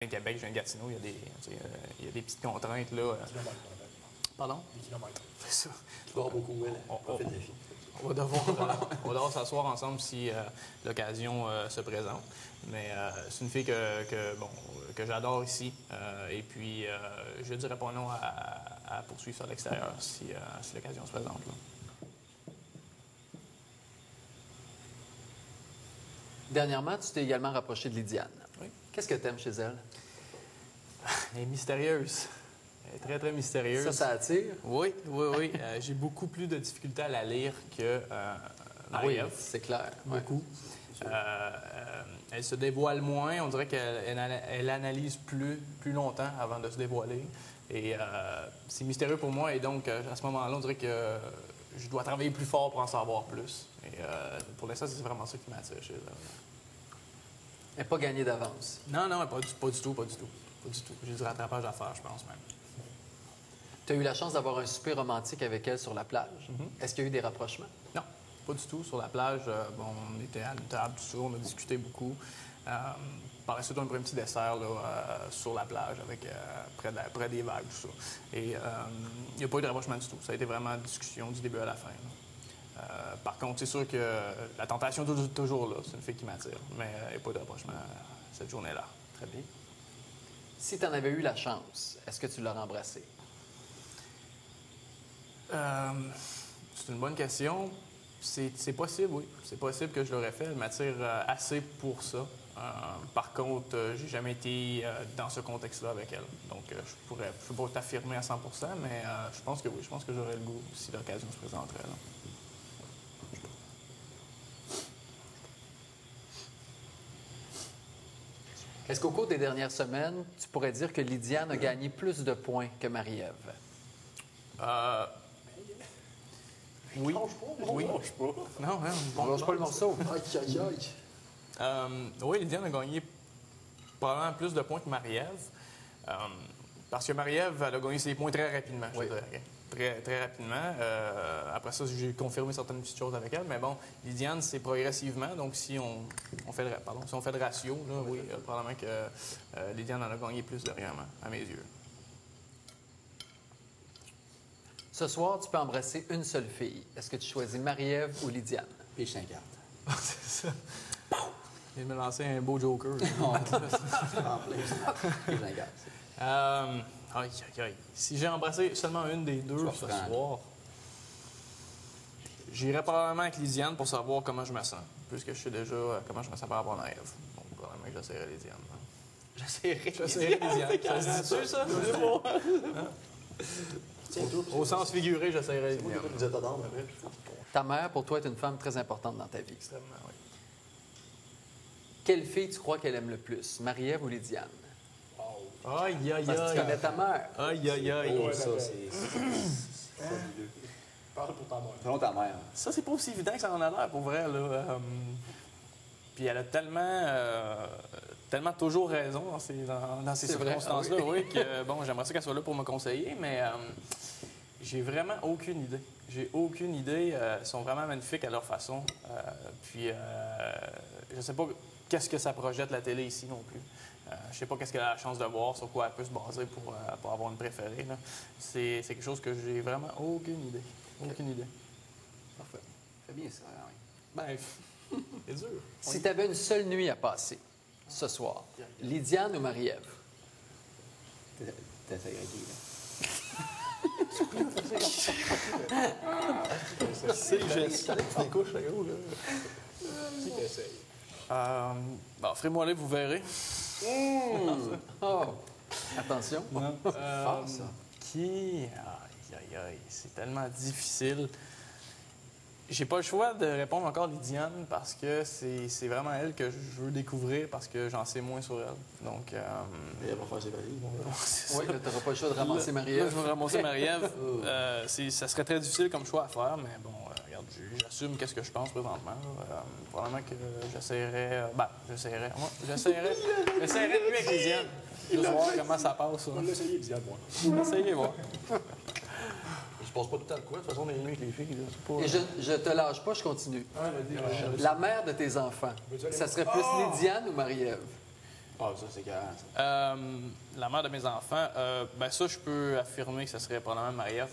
viens de Québec, je viens de Gatineau, il y a des petites contraintes, là. Pardon? Des kilomètres. C'est ça. Tu dors beaucoup, elle. On- Fait de la fille. On va devoir s'asseoir ensemble si l'occasion se présente. Mais c'est une fille que j'adore ici. Et puis, je ne dirais pas non à poursuivre ça à l'extérieur si l'occasion se présente. Là. Dernièrement, tu t'es également rapproché de Lydiane. Oui. Qu'est-ce que tu aimes chez elle? Elle est mystérieuse. Elle est très, très mystérieuse. Ça attire? Oui. J'ai beaucoup plus de difficultés à la lire que Oui, Marie-Ève. c'est clair. Ouais. Beaucoup. Elle se dévoile moins. On dirait qu'elle analyse plus longtemps avant de se dévoiler. Et c'est mystérieux pour moi. Et donc, à ce moment-là, on dirait que je dois travailler plus fort pour en savoir plus. Et pour l'instant, c'est vraiment ça qui m'attire chez elle. Elle n'est pas gagnée d'avance. Non, pas du tout. J'ai du rattrapage à faire, je pense même. Tu as eu la chance d'avoir un souper romantique avec elle sur la plage. Est-ce qu'il y a eu des rapprochements? Non, pas du tout. Sur la plage, on était à une table, tout ça, on a discuté beaucoup. Par la suite, on a pris un petit dessert là, sur la plage, avec, près des vagues, tout ça. Et il n'y a pas eu de rapprochement du tout. Ça a été vraiment une discussion du début à la fin. Par contre, c'est sûr que la tentation est toujours là. C'est une fille qui m'attire. Mais il n'y a pas eu de rapprochement cette journée-là. Très bien. Si tu en avais eu la chance, est-ce que tu l'aurais embrassée? C'est une bonne question. C'est possible, oui. C'est possible que je l'aurais fait. Elle m'attire assez pour ça. Par contre, j'ai jamais été dans ce contexte-là avec elle. Donc, je ne peux pas t'affirmer à 100 mais je pense que oui. Je pense que j'aurais le goût si l'occasion se présenterait. Là. Est-ce qu'au cours des dernières semaines, tu pourrais dire que Lydiane a gagné plus de points que Marie-Ève? Oui. Oui. Non, On lâche pas le morceau. Aïe, aïe, aïe. Oui, Lydiane a gagné probablement plus de points que Marie-Ève. Parce que Marie-Ève, elle a gagné ses points très rapidement, je dirais. Très, très rapidement. Après ça, j'ai confirmé certaines petites choses avec elle. Mais bon, Lydiane, c'est progressivement. Donc, si on fait le ratio, là, oui, probablement que Lydiane en a gagné plus dernièrement, à mes yeux. Ce soir, tu peux embrasser une seule fille. Est-ce que tu choisis Marie-Ève ou Lydiane? Puis je t'incarne. C'est ça. Il vient de me lancer un beau joker. En plein. Puis je t'incarne. Aïe. Si j'ai embrassé seulement une des deux ce soir, j'irais probablement avec Lydiane pour savoir comment je me sens. Puisque je sais déjà comment je me sens par rapport à Marie-Ève. Donc, probablement que j'essaierai Lydiane. J'essaierai Lydiane. Ça se dit-tu, ça? C'est bon. Au sens figuré, j'essaierai Lydiane. Vous êtes dedans, après. Ta mère, pour toi, est une femme très importante dans ta vie. Extrêmement, oui. Quelle fille tu crois qu'elle aime le plus, Marie-Ève ou Lydiane? Aïe. Parce que tu connais ta mère. Aïe. Oh, ça, c'est fabuleux. Parle pour ta mère. Selon ta mère. Ça, c'est pas aussi évident que ça en a l'air, pour vrai. Là. Puis elle a tellement toujours raison dans ces C'est vrai, circonstances-là, oui, que bon, j'aimerais ça qu'elle soit là pour me conseiller, mais j'ai vraiment aucune idée. J'ai aucune idée. Elles sont vraiment magnifiques à leur façon. Puis je sais pas qu'est-ce que ça projette la télé ici non plus. Je sais pas qu'est-ce qu'elle a la chance de voir, sur quoi elle peut se baser pour avoir une préférée. Là. C'est quelque chose que j'ai vraiment aucune idée. Aucune idée. Parfait. Fais bien ça. Oui. Ben, c'est dur. Si tu avais une seule nuit à passer ce soir, Lydiane ou Marie-Ève? T'es agréé, C'est le geste. Des couches, là, gros, là. Qui t'essaye? Bon, ferez-moi là, vous verrez. Oh! Attention. Fort, ça. Qui? Aïe. C'est tellement difficile. J'ai pas le choix de répondre encore Lydiane parce que c'est vraiment elle que je veux découvrir parce que j'en sais moins sur elle. Donc, Et elle va faire ses valises. c'est Oui, ça. là, tu n'auras pas le choix de ramasser Là, Marie-Ève. je vais ramasser Marie-Ève. Ça serait très difficile comme choix à faire, mais bon, regarde, j'assume qu'est-ce que je pense présentement. Probablement que j'essaierais de mieux avec Lydiane. Juste voir comment ça passe. On va l'essayer, Diane, moi. Essayez voir. Je passe pas tout le temps de quoi. De toute façon, on est nuits avec les filles. Là. C'est pas... Et je te lâche pas, je continue. La mère de tes enfants, ça serait plus Lydiane ou Marie-Ève? Ah, ça, c'est carré, ça. La mère de mes enfants, ben ça, je peux affirmer que ce serait probablement Marie-Ève.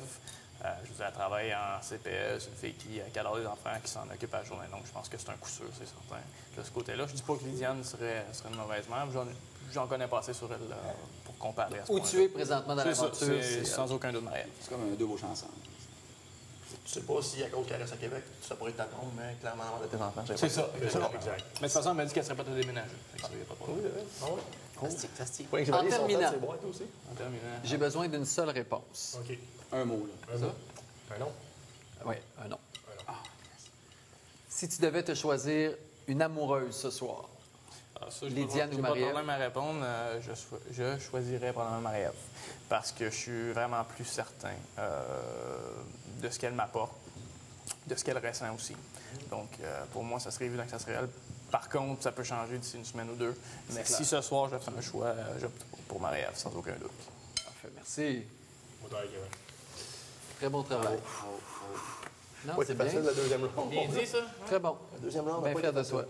Je veux dire, elle travaille en CPS, une fille qui adore les enfants, qui s'en occupe à la journée longue. Je pense que c'est un coup sûr, c'est certain. De ce côté-là, je dis pas que Lydiane serait une mauvaise mère. J'en connais pas assez sur elle pour comparer à ce Où point-là. tu es présentement dans C'est ça, l'aventure. c'est sans aucun doute Marie-Ève. C'est comme deux beaux chansons. Tu sais pas si à cause qu'elle reste à Québec, ça pourrait être ta tombe, mais clairement, la mère de tes enfants, C'est ça, exactement. Exact. Mais de toute façon, elle m'a dit qu'elle serait pas de déménager. Fait que ça, y a pas de problème. Ça se tient. En terminant, C'est bon, toi aussi? En terminant. j'ai besoin d'une seule réponse. OK. Un mot, là. Un mot. Un nom? Oui, un nom. Si tu devais te choisir une amoureuse ce soir, Ah, ça, Lydiane ou j'ai pas de Marie-Ève? problème à répondre. Je choisirais probablement Marie-Ève parce que je suis vraiment plus certain de ce qu'elle m'apporte, de ce qu'elle ressent aussi. Donc, pour moi, ça serait évident que ça serait elle. Par contre, ça peut changer d'ici une semaine ou deux. Mais si ce soir, je fais un choix, j'opte pour Marie-Ève, sans aucun doute. parfait, merci. Moi, t'as Kevin. Très bon travail. Non, Oui, c'est c'est bien. facile, la deuxième ronde. Bien dit, ça? Très bon. La deuxième ronde, Bien n'a pas fier été de facile. toi.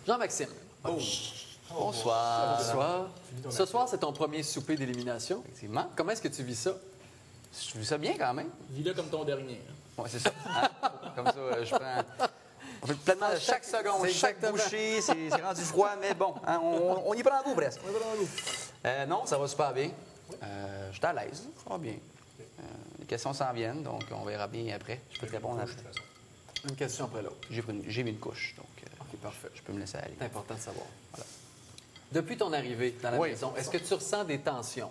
Jean-Maxime. Bonsoir. Bonsoir. Ce soir, c'est ton premier souper d'élimination. Effectivement. Comment est-ce que tu vis ça? Je vis ça bien quand même. Vis-le comme ton dernier. hein. Oui, c'est ça. Hein? Comme ça, je prends. On fait pleinement de chaque seconde, c'est chaque exactement. bouchée, c'est rendu froid, mais bon, hein, on y prend un goût presque. Non, ça va super bien. Je suis à l'aise, ça va bien. Les questions s'en viennent, donc on verra bien après. Je peux te répondre après. Une question après l'autre. J'ai mis une couche, donc OK, parfait. je peux me laisser aller. C'est important de savoir. Depuis ton arrivée dans la Oui. maison, est-ce que tu ressens des tensions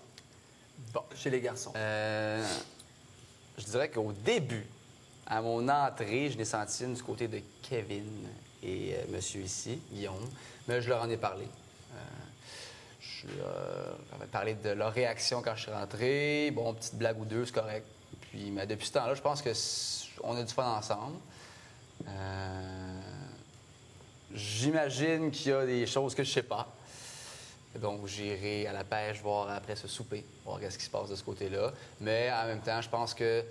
chez les garçons? Je dirais qu'au début, à mon entrée, je l'ai senti du côté de Kevin et monsieur ici, Guillaume, mais je leur en ai parlé. Je leur ai parlé de leur réaction quand je suis rentré. Bon, petite blague ou deux, c'est correct. Puis, mais depuis ce temps-là, je pense qu'on a du fun ensemble. J'imagine qu'il y a des choses que je sais pas. Donc, j'irai à la pêche voir après ce souper, voir ce qui se passe de ce côté-là. Mais en même temps, je pense que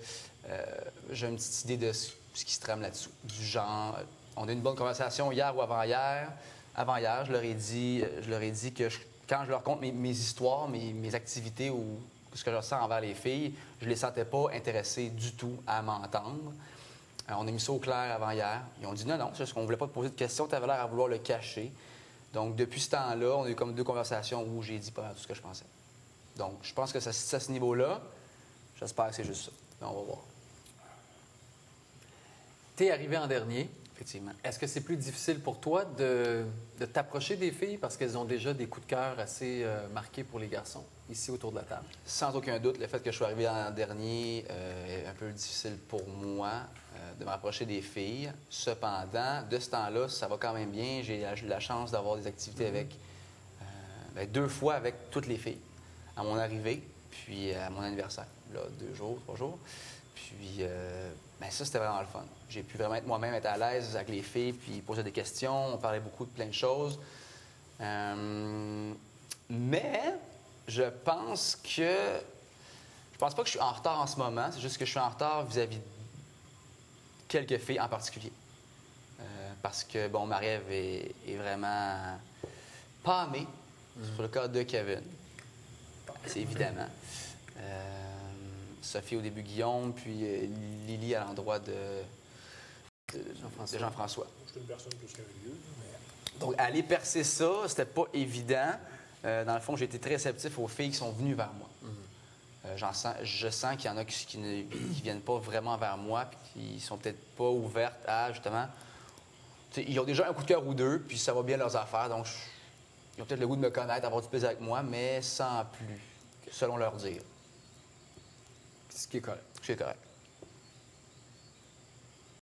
j'ai une petite idée de ce qui se trame là-dessous. Du genre, on a eu une bonne conversation hier ou avant-hier. Avant-hier, je leur ai dit que quand je leur conte mes histoires, mes activités ou ce que je ressens envers les filles, je les sentais pas intéressés du tout à m'entendre. On a mis ça au clair avant-hier. Ils ont dit non, c'est juste qu'on voulait pas te poser de questions, tu avais l'air à vouloir le cacher. Donc, depuis ce temps-là, on a eu comme deux conversations où j'ai dit pas mal tout ce que je pensais. Donc, je pense que c'est à ce niveau-là. J'espère que c'est juste ça. Mais on va voir. Tu es arrivé en dernier. Effectivement. Est-ce que c'est plus difficile pour toi de t'approcher des filles parce qu'elles ont déjà des coups de cœur assez marqués pour les garçons, ici autour de la table? Sans aucun doute, le fait que je sois arrivé en dernier est un peu difficile pour moi de m'approcher des filles. Cependant, de ce temps-là, ça va quand même bien. J'ai eu la chance d'avoir des activités avec, deux fois avec toutes les filles. À mon arrivée, puis à mon anniversaire, là, 2 jours, 3 jours. Puis, ça, c'était vraiment le fun. J'ai pu vraiment être moi-même, être à l'aise avec les filles, puis poser des questions. On parlait beaucoup de plein de choses. Mais je pense pas que je suis en retard en ce moment. C'est juste que je suis en retard vis-à-vis de quelques filles en particulier. Parce que, bon, Marie-Ève est vraiment pâmée sur le cas de Kevin. C'est évidemment. Sophie au début Guillaume, puis Lily à l'endroit de Jean-François. Je suis une personne plus qu'un vieux, mais... Donc, aller percer ça, c'était pas évident. Dans le fond, j'ai été très réceptif aux filles qui sont venues vers moi. Je sens qu'il y en a qui ne viennent pas vraiment vers moi, puis qui sont peut-être pas ouvertes à, justement... Ils ont déjà un coup de cœur ou deux, puis ça va bien leurs affaires, donc ils ont peut-être le goût de me connaître, avoir du plaisir avec moi, mais sans plus, selon leur dire. Ce qui est correct. C'est correct.